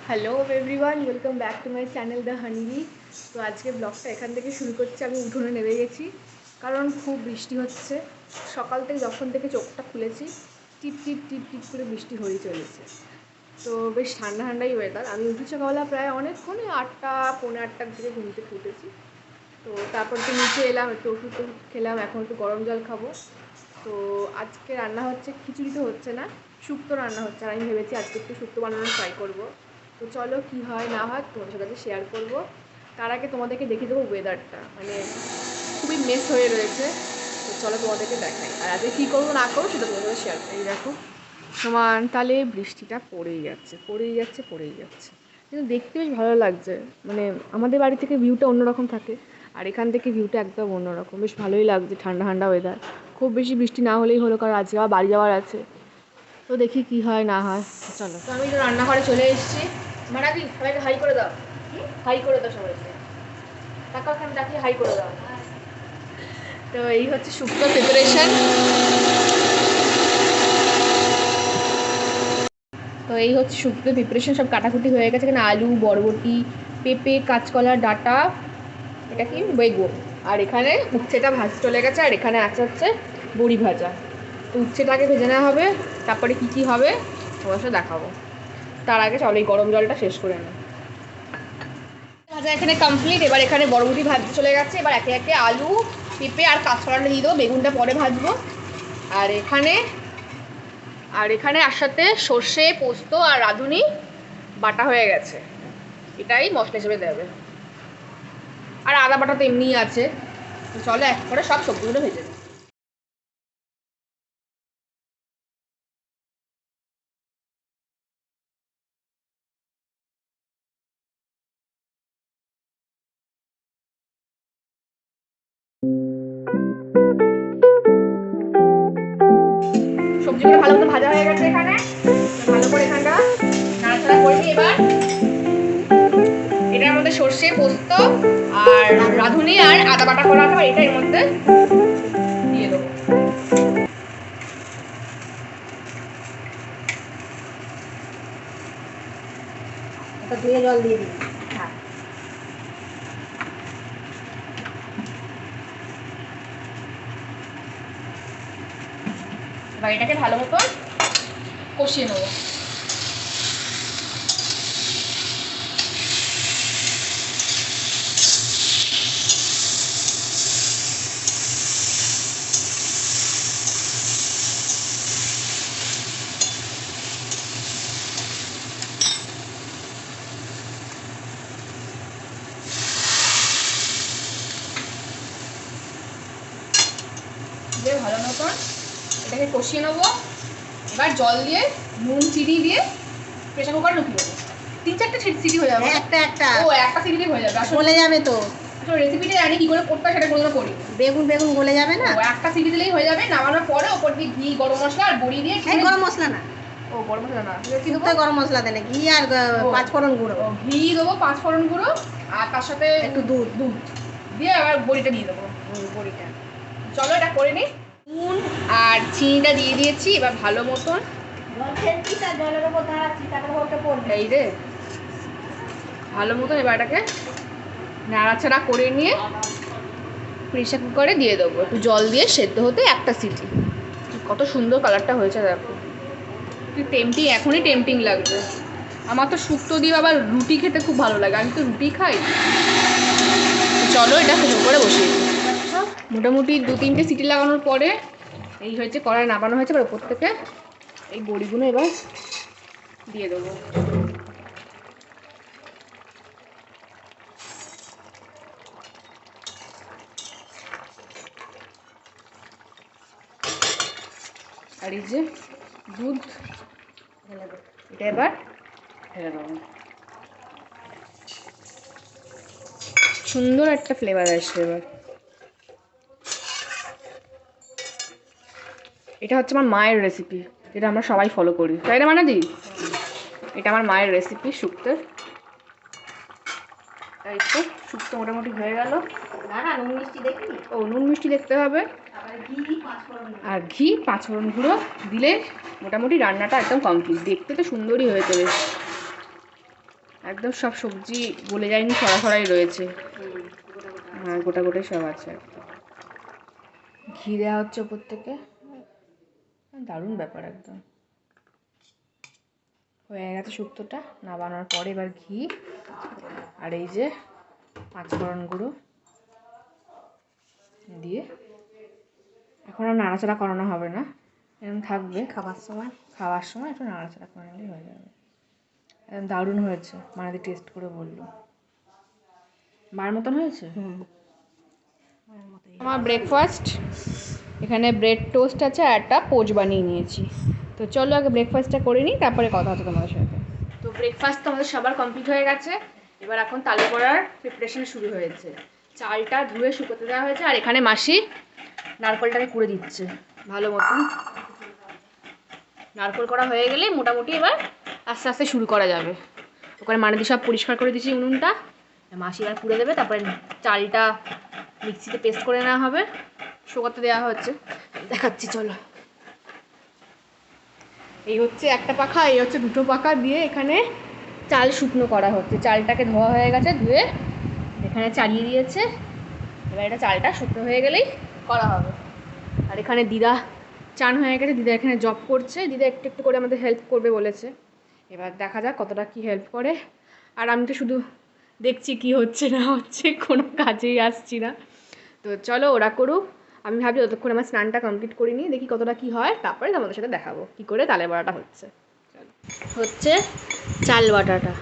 Hello everyone, welcome back to my channel the honeybee. তো আজকে ব্লগটা এখান থেকে শুরু করছি। আমি উঠোনে নেমে গেছি কারণ খুব বৃষ্টি হচ্ছে। সকাল থেকে যখন থেকে চোখটা খুলেছি টিপ টিপ টিপ টিপ করে বৃষ্টি হয়ে চলেছে। তো বেশ ঠান্ডা ঠান্ডাই ওয়েদার। আমি উঠেছি সকালবেলা প্রায় অনেকক্ষণে 8টা পৌনে 8টার দিকে ঘুম থেকে উঠেছি। তো তারপর তো নিচে এলাম, একটু ওষুধ টষুধ খেলাম, এখন একটু গরম জল খাবো। তো আজকে রান্না হচ্ছে, খিচুড়ি তো হচ্ছে না, শুক্তো রান্না হচ্ছে। আর আমি ভেবেছি আজকে একটু শুক্তো বানানোর ট্রাই করবো। তো চলো কী হয় না হয় তোমাদের সাথে শেয়ার করবো। তার আগে তোমাদেরকে দেখিয়ে দেবো ওয়েদারটা, মানে খুবই মেস হয়ে রয়েছে। তো চলো তোমাদেরকে দেখাই, আর আজকে কী করবো না করবো সেটা তোমাদের সাথে শেয়ার করি। দেখো সমান তালে বৃষ্টিটা পড়েই যাচ্ছে পড়েই যাচ্ছে পড়েই যাচ্ছে, কিন্তু দেখতে বেশ ভালো লাগছে। মানে আমাদের বাড়ি থেকে ভিউটা অন্যরকম থাকে, আর এখান থেকে ভিউটা একদম অন্যরকম। বেশ ভালোই লাগছে, ঠান্ডা ঠান্ডা ওয়েদার। খুব বেশি বৃষ্টি না হলেই হলো, কারণ আজকে আবার বাড়ি যাওয়ার আছে। তো দেখি কি হয় না হয়। চলো, তো আমি তো রান্নাঘরে চলে এসেছি। মানাদি সবাইকে হাই করে দাও, হাই করে দাও সবাইকে। টাকা আমি ডাকি হাই করে দাও। তো এই হচ্ছে শুক্তো প্রিপারেশন। তো এই হচ্ছে শুক্তো প্রিপারেশন, সব কাটাকুটি হয়ে গেছে। এখানে আলু, বরবটি, পেঁপে, কাঁচকলা ডাঁটা, এটা কি বেগুন, আর এখানে উচ্ছেটা ভাজা চলে গেছে, আর এখানে আছে হচ্ছে বড়ি ভাজা। তো উচ্ছেটাকে ভেজে নেওয়া হবে, তারপরে কি কি হবে অবশ্য দেখাবো। তার আগে চলো এই গরম জলটা শেষ করে নিই। ভাজা এখানে কমপ্লিট। এবার এখানে বরবটি ভাজতে চলে গেছে। এবার একে একে আলু, পেঁপে আর কাঁচকলাটা দিয়ে দেবো, বেগুনটা পরে ভাজবো। আর এখানে একসাথে সর্ষে, পোস্ত আর রাঁধুনি বাটা হয়ে গেছে, এটাই মশলা হিসেবে দেবে। আর আদা বাটা তো এমনিই আছে। তো চলো এক করে সব সবজিগুলো ভেজে দিই। সবজিগুলো ভালো মতো ভাজা হয়ে গেছে এখানে। ভালো করে এখানটা নাড়াচাড়া করে নিই। এবার এটার মধ্যে সর্ষে, পোস্ত আর রাঁধুনি আর আদা বাটা করা আছে, এটা এর মধ্যে দিয়ে দেবো। এটা ধুয়ে জল দিয়ে দিবি। হ্যাঁ, এবার এটাকে ভালো মতো কষিয়ে নেবো। দিয়ে ভালো মতন এটাকে কষিয়ে নেবো। এবার জল দিয়ে নুন চিনি দিয়ে প্রেসার কুকারে ঢুকিয়ে দেবো। 3-4টে সিটি হয়ে যাবে। একটা একটা ও একটা সিটিতে হয়ে যাবে। আসলে গলে যাবে তো। আসলে রেসিপিটা জানি কি করে করতে হয়, সেটা কোনোদিনও করি। বেগুন বেগুন গলে যাবে না। ও একটা সিটি দিলেই হয়ে যাবে। নামানোর পরে ওপর দিয়ে ঘি, গরম মশলা আর বড়ি দিয়ে। এই গরম মশলা না, ও গরম মশলা না, কি দেবো? শুক্তো গরম মশলা দেয় না, ঘি আর পাঁচফোড়ন গুঁড়ো। ও ঘি দেবো, পাঁচফোড়ন গুঁড়ো, আর তার সাথে একটু দুধ দুধ দিয়ে আবার বড়িটা দিয়ে দেবো। বড়িটা। চলো এটা করে নিই। নুন আর চিনিটা দিয়ে দিয়েছি। এবার ভালো মতন জলের উপর দাঁড়াচ্ছি, তারপরে ওটা পড়বে। এই রে ভালো মতন এবার এটাকে নাড়াচাড়া করে নিয়ে প্রেসার কুকারে দিয়ে দেবো। একটু জল দিয়ে সেদ্ধ হতে একটা সিটি। কত সুন্দর কালারটা হয়েছে দেখো, কি টেম্পটিং, এখনই টেম্পটিং লাগছে। আমার তো শুক্তো দিয়ে আবার রুটি খেতে খুব ভালো লাগে, আমি তো রুটি খাই। চলো এটা প্রেসার কুকারে বসিয়ে দিই। মোটামুটি 2-3টে সিটি লাগানোর পরে এই হয়েছে, কড়াই নামানো হয়েছে। এবার ওপর থেকে এই বড়িগুলো এবার দিয়ে দেবো। আর এই যে দুধ, এটা এবার ঢেলে দেবো। সুন্দর একটা ফ্লেভার আসবে এবার। এটা হচ্ছে আমার মায়ের রেসিপি, যেটা আমরা সবাই ফলো করি, তাই না মানাদি? এটা আমার মায়ের রেসিপি শুক্তোর। তাই তো শুক্তো মোটামুটি হয়ে গেল। না না, নুন মিষ্টি দেখবি। ও নুন মিষ্টি দেখতে হবে। তারপরে ঘি, পাঁচফোড়ন আর ঘি, পাঁচফোড়ন গুঁড়ো দিলে মোটামুটি রান্নাটা একদম কমপ্লিট। দেখতে তো সুন্দরই হয়েছে বেশ। একদম সব সবজি গলে যায়নি, সরাসরি রয়েছে। হ্যাঁ, গোটা গোটাই সব আছে একদম। ঘি দেওয়া হচ্ছে ওপর থেকে, দারুণ ব্যাপার একদম। হয়ে গেছে শুক্তোটা নামানোর পরে, এবার ঘি আর এই যে পাঁচফোড়ন গুঁড়ো দিয়ে এখন আর নাড়াচাড়া করানো হবে না, এরকম থাকবে। খাওয়ার সময় একটু নাড়াচাড়া করে নিলেই হয়ে যাবে। একদম দারুণ হয়েছে, মানাদি টেস্ট করে বললো মায়ের মতন হয়েছে। আমার ব্রেকফাস্ট এখানে ব্রেড টোস্ট আছে আর একটা পোচ বানিয়ে নিয়েছি। তো চলো আগে ব্রেকফাস্টটা করে নিই, তারপরে কথা হচ্ছে তোমাদের সাথে। তো ব্রেকফাস্ট তো আমাদের সবার কমপ্লিট হয়ে গেছে। এবার এখন তালে পড়ার প্রিপারেশন শুরু হয়েছে। চালটা ধুয়ে শুকোতে দেওয়া হয়েছে, আর এখানে মাসি নারকেলটাকে কুড়ে দিচ্ছে ভালো মতন। নারকেল করা হয়ে গেলে মোটামুটি এবার আস্তে আস্তে শুরু করা যাবে। ওখানে মানাদি সব পরিষ্কার করে দিয়েছি উনুনটা, মাসি এবার কুড়ে দেবে, তারপরে চালটা মিক্সিতে পেস্ট করে নেওয়া হবে, শুকোতে দেওয়া হচ্ছে। দেখাচ্ছি চলো। এই হচ্ছে একটা পাখা, এই হচ্ছে দুটো পাখা দিয়ে এখানে চাল শুকনো করা হচ্ছে। চালটাকে ধোয়া হয়ে গেছে, ধুয়ে এখানে চালিয়ে দিয়েছে। এবার এটা চালটা শুকনো হয়ে গেলেই করা হবে। আর এখানে দিদা চান হয়ে গেছে, দিদা এখানে জব করছে, দিদা একটু একটু করে আমাদের হেল্প করবে বলেছে। এবার দেখা যাক কতটা কি হেল্প করে। আর আমি তো শুধু দেখছি কি হচ্ছে না হচ্ছে, কোনো কাজেই আসছি না। তো চলো ওরা করুক, আমি ভাবছি ততক্ষণ আমার স্নানটা কমপ্লিট করে নিই, দেখি কতটা কি হয়, তারপরে তোমাদের সাথে দেখাবো কি করে তালে বড়াটা হচ্ছে। হচ্ছে চাল বাটাটা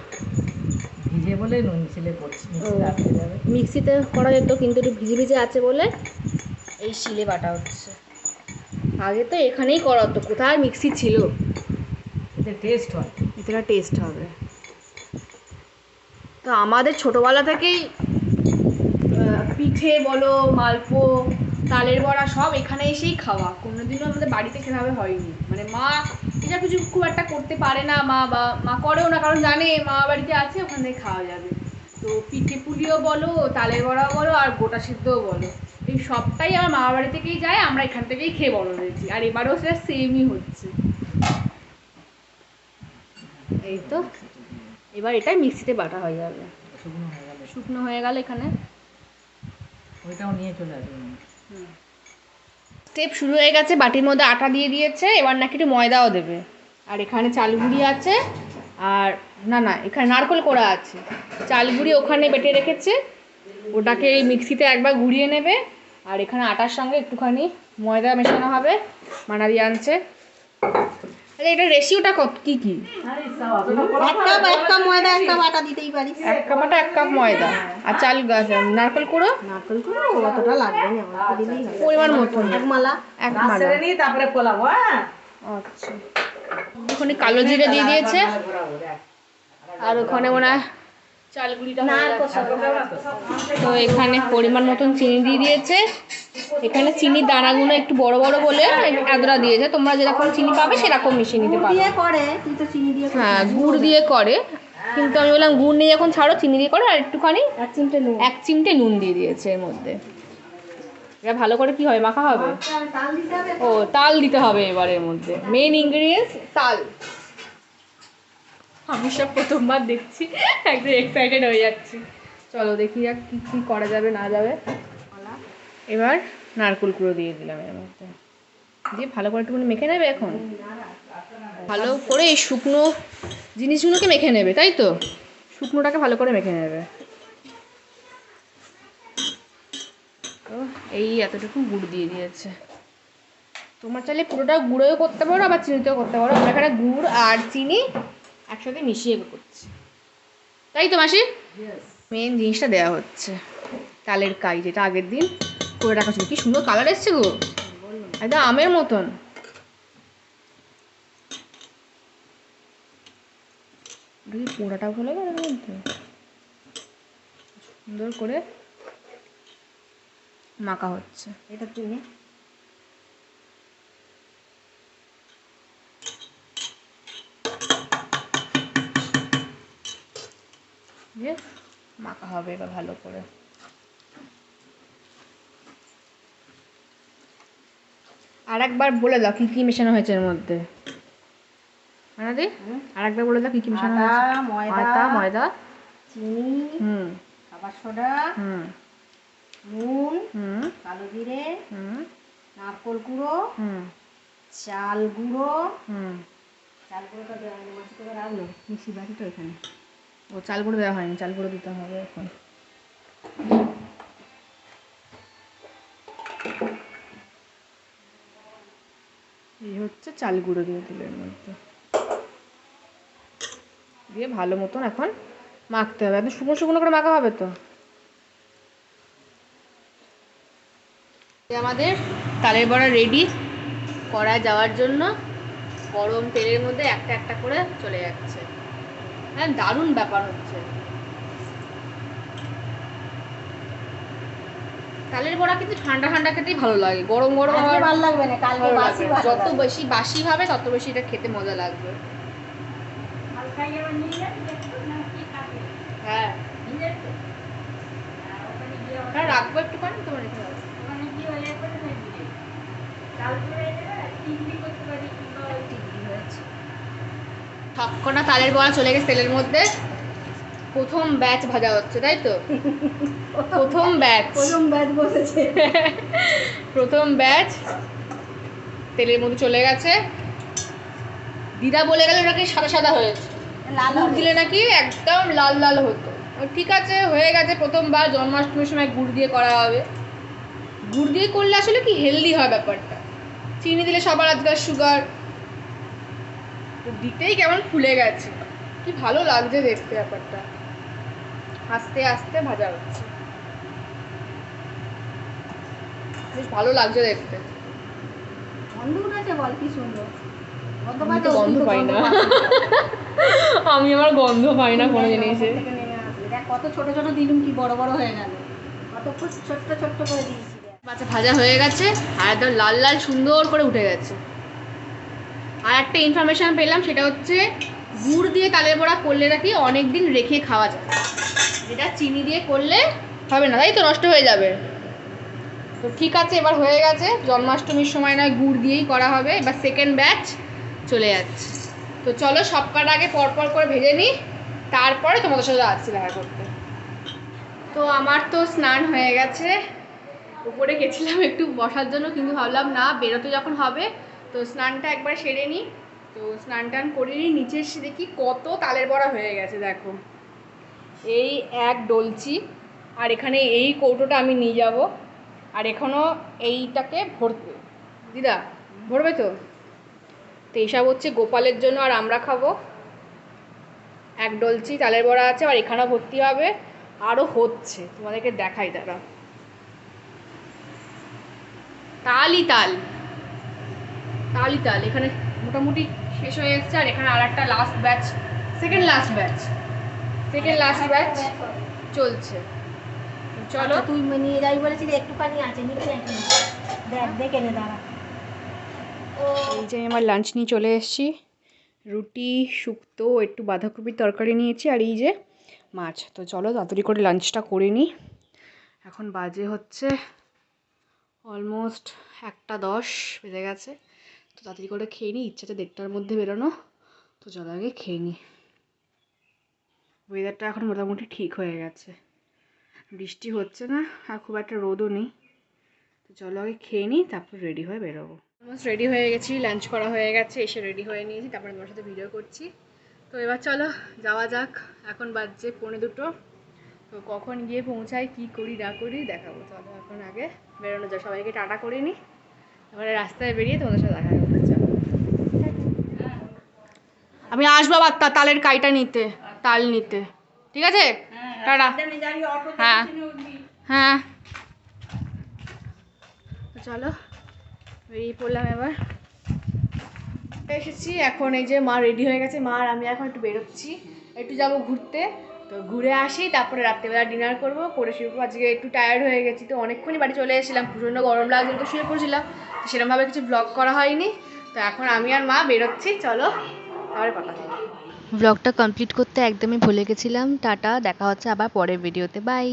ভিজে বলে নুন ছিলে পড়ছি, মিক্সিতে করা যেত, কিন্তু একটু ভিজে ভিজে আছে বলে এই শিলে বাটা হচ্ছে। আগে তো এখানেই করা হতো, কোথায় মিক্সি ছিল। এতে টেস্ট হয়, এতে টেস্ট হবে। তো আমাদের ছোটোবেলা থেকেই পিঠে বলো, মালপো, তালের বড়া সব এখানে এসেই খাওয়া। কোনোদিনও আমাদের বাড়িতে সেভাবে হয়নি। মানে মা এটা কিছু খুব একটা করতে পারে না, মা করেও না, কারণ জানে মা বাড়িতে আছে, ওখান থেকে খাওয়া যাবে। তো পিঠে পুলিও বলো, তালের বড়াও বলো, আর গোটা সিদ্ধও বলো, এই সবটাই আমার মা বাড়ি থেকেই যায়, আমরা এখান থেকেই খেয়ে বড় হয়েছি। আর এবারেও সেটা সেমই হচ্ছে। এই তো এবার এটাই মিক্সিতে বাটা হয়ে যাবে, শুকনো হয়ে গেল এখানে ওইটাও নিয়ে চলে আসবে। স্টেপ শুরু হয়ে গেছে, বাটির মধ্যে আটা দিয়ে দিয়েছে, এবার নাকি একটু ময়দাও দেবে। আর এখানে চালগুড়ি আছে, আর না এখানে নারকেল কোড়া আছে, চালগুড়ি ওখানে বেটে রেখেছে, ওটাকে এই মিক্সিতে একবার ঘুরিয়ে নেবে। আর এখানে আটার সঙ্গে একটুখানি ময়দা মেশানো হবে, মানাদি আনছে। আচ্ছা এটার রেশিওটা কত কি কি? এক কাপ ময়দা, এক কাপ আটা দিতেই পারিস। এক কাপ আটা, এক কাপ ময়দা, আর চাল নারকেল কুড়ো অতটা লাগবে না, অল্প দিলেই হবে, পরিমাণ মতন, এক মালা। তারপরে ফোলাবো। আচ্ছা, ওখানে কালো জিরে দিয়ে দিয়েছে, আর ওখানে মনে হয় চালগুড়িটা হয়ে যাচ্ছে। তো এখানে পরিমাণ মতন চিনি দিয়ে দিয়েছে। এখানে চিনির দানাগুলো একটু বড় বড় বলে এতটা দিয়েছে, তোমরা যেরকম চিনি পাবে সেরকম মিশিয়ে নিতে পারো। হ্যাঁ, গুড় দিয়ে করে, কিন্তু আমি বললাম গুড় নিয়ে যখন ছাড়ো চিনি দিয়ে করো। আর একটুখানি এক চিমটে নুন দিয়ে দিয়েছে এর মধ্যে। এটা ভালো করে কি হবে, মাখা হবে। ও তাল দিতে হবে এবার এর মধ্যে, মেইন ইনগ্রিডিয়েন্টস তাল। আমি সব প্রথমবার দেখছি, একদম এক্সাইটেড হয়ে যাচ্ছি। চলো দেখি যাক কী কী করা যাবে না যাবে। এবার নারকেল কুড়ো দিয়ে দিলাম এর মধ্যে, দিয়ে ভালো করে একটুখানি মেখে নেবে। এখন ভালো করে এই শুকনো জিনিসগুলোকে মেখে নেবে, তাই তো শুকনোটাকে ভালো করে মেখে নেবে। তো এই এতটুকু গুড় দিয়ে দিয়েছে, তোমার চাইলে পুরোটা গুঁড়োও করতে পারো, আবার চিনিতেও করতে পারো। আমরা এখানে গুড় আর চিনি একসাথে মিশিয়ে করছি, তাই তো মাসি? মেন জিনিসটা দেওয়া হচ্ছে তালের কাই, যেটা আগের দিন করে রাখা ছিল। কি সুন্দর কালার এসছে গো, একদম আমের মতন। পোড়াটাও হলে গেল এর মধ্যে, সুন্দর করে মাখা হচ্ছে। এটা তুমি মাখা হবে এবার ভালো করে। আর একবার বলে দাও কি কি মেশানো হয়েছে এর মধ্যে। দি আর একবার বলে দাও কি কি মেশানো আটা, হয়েছে। ময়দা, আটা, ময়দা, চিনি, হুম খাবার সোডা, হুম নুন, হুম কালো জিরে, হুম নারকোল গুঁড়ো, হুম চাল গুঁড়ো, হুম চাল গুঁড়োটা দেওয়া হয়নি, মাছি করে রাখলো মিক্সি বাটি তো এখানে। ও চাল গুঁড়ো দেওয়া হয়নি, চাল গুঁড়ো দিতে হবে এখন। এই হচ্ছে চাল গুঁড়ো দিয়ে দিলে এর মধ্যে দিয়ে ভালো মতন এখন মাখতে হবে, একদম শুকনো শুকনো করে মাখা হবে তো। আমাদের তালের বড়া রেডি করা যাওয়ার জন্য, গরম তেলের মধ্যে একটা একটা করে চলে যাচ্ছে। হ্যাঁ, দারুণ ব্যাপার হচ্ছে। তালের বড়া কিন্তু ঠান্ডা ঠান্ডা খেতেই ভালো লাগে, গরম গরম আজকে আবার ভালো লাগবে না, কালকে ভালো বাসি লাগবে। ভালো যত লাগবে। বেশি বাসি হবে তত বেশি এটা খেতে মজা লাগবে। হালকা এবার নিয়ে যাবি দেখো না কি খাবে। হ্যাঁ, নিয়ে যাবি তো? ওখানে গিয়ে হ্যাঁ রাখবো একটুখানি, তোমার রেখে দাও। ওখানে গিয়ে ওই করে ফেলবি রে। চাল করে দেবে, চিংড়ি করতে পারি কিংবা ওই চিংড়ি হয়েছে। সবকটা তালের বড়া চলে গেছে তেলের মধ্যে। প্রথম ব্যাচ ভাজা হচ্ছে, তাই তো? প্রথম ব্যাচ বসেছে। প্রথম ব্যাচ তেলের মধ্যে চলে গেছে। দিদা বলে গেল নাকি সাদা সাদা হয়েছে, লাল গুড় দিলে নাকি একদম লাল লাল হতো। ঠিক আছে, হয়ে গেছে। প্রথমবার জন্মাষ্টমীর সময় গুড় দিয়ে করা হবে। গুড় দিয়ে করলে আসলে কি হেলদি হয় ব্যাপারটা। চিনি দিলে সবার আজকাল সুগার, তো দিতেই কেমন ফুলে গেছে। কি ভালো লাগছে দেখতে ব্যাপারটা, আস্তে আস্তে ভাজা হচ্ছে, বেশ ভালো লাগছে দেখতে। গন্ধ উঠেছে, বল কি সুন্দর গন্ধ। আমি তো গন্ধ পাই না। আমি আমার গন্ধ পাই না কোনো জিনিসে। দেখ কত ছোট ছোট দিলুম, কি বড় বড় হয়ে গেল, কত ছোট্ট ছোট্ট করে দিয়েছি। আচ্ছা, ভাজা হয়ে গেছে আর একদম লাল লাল সুন্দর করে উঠে গেছে। আর একটা ইনফরমেশন পেলাম, সেটা হচ্ছে গুড় দিয়ে তালের বড়া করলে নাকি অনেক দিন রেখে খাওয়া যায়, যেটা চিনি দিয়ে করলে হবে না, তাই তো? নষ্ট হয়ে যাবে। তো ঠিক আছে, এবার হয়ে গেছে। জন্মাষ্টমীর সময় নয় গুড় দিয়েই করা হবে। এবার সেকেন্ড ব্যাচ চলে যাচ্ছে। তো চলো সবকটা আগে পরপর করে ভেজে নিই, তারপরে তোমাদের সাথে আসছি দেখা করতে। তো আমার তো স্নান হয়ে গেছে, উপরে গেছিলাম একটু বসার জন্য, কিন্তু ভাবলাম না, বেরোতে যখন হবে তো স্নানটা একবার সেরে নিই। তো স্নান টান করে নিই, নিচে এসে দেখি কত তালের বড়া হয়ে গেছে। দেখো, এই এক ডলচি, আর এখানে এই কৌটোটা আমি নিয়ে যাব, আর এখনও এইটাকে ভরবে। দিদা ভরবে তো? তো এইসব হচ্ছে গোপালের জন্য, আর আমরা খাবো। এক ডলচি তালের বড়া আছে, আর এখানেও ভর্তি হবে, আরও হচ্ছে, তোমাদেরকে দেখাই দাঁড়া। তালই তাল, তালই তাল। এখানে মোটামুটি শেষ হয়ে এসছে, আর এখানে আর একটা last batch, second last batch চলছে। চলো, তুই নিয়ে যাবি বলেছিলি, একটুখানি আছে নিচে, দেখ দেখে নে দাঁড়া। এই যে আমার লাঞ্চ নিয়ে চলে এসেছি। রুটি, শুক্তো, একটু বাঁধাকপির তরকারি নিয়েছি, আর এই যে মাছ। তো চলো তাড়াতাড়ি করে লাঞ্চটা করে নিই। এখন বাজে হচ্ছে অলমোস্ট 1:10 বেজে গেছে। তো তাড়াতাড়ি করে খেয়ে নিই, ইচ্ছাটা 1:30টার মধ্যে বেরোনো। তো চলো আগে খেয়ে নিই। ওয়েদারটা এখন মোটামুটি ঠিক হয়ে গেছে, বৃষ্টি হচ্ছে না, আর খুব একটা রোদও নেই। তো চলো আগে খেয়ে নিই, তারপর রেডি হয়ে বেরোবো। অলমোস্ট রেডি হয়ে গেছি, লাঞ্চ করা হয়ে গেছে, এসে রেডি হয়ে নিয়েছি, তারপরে তোমার সাথে ভিডিও করছি। তো এবার চলো যাওয়া যাক। এখন বাজছে 1:45। তো কখন গিয়ে পৌঁছাই, কী করি না করি দেখাবো। চলো এখন আগে বেরোনো যায়, সবাইকে টাটা করে নিই, এবারে রাস্তায় বেরিয়ে তোমাদের সাথে দেখা করতে। চলো, আমি আসবো আবার তালের কাইটা নিতে, তাল নিতে, ঠিক আছে? টাটা। হ্যাঁ হ্যাঁ, তো চলো বেরিয়ে পড়লাম। এবার এসেছি, এখন এই যে মা রেডি হয়ে গেছে, মা আর আমি এখন একটু বেরোচ্ছি, একটু যাবো ঘুরতে। তো ঘুরে আসি, তারপরে রাত্রেবেলা ডিনার করবো, করে শুয়ে। আজকে একটু টায়ার্ড হয়ে গেছি, তো অনেকক্ষণই বাড়ি চলে এসেছিলাম, প্রচণ্ড গরম লাগছিল, তো শুয়ে পড়ছিলাম, তো সেরকমভাবে কিছু ব্লগ করা হয়নি। তো এখন আমি আর মা বেরোচ্ছি, চলো তাহলে কথা হবে। ব্লগটা কমপ্লিট করতে একদমই ভুলে গেছিলাম। টাটা, দেখা হচ্ছে আবার পরের ভিডিওতে, বাই।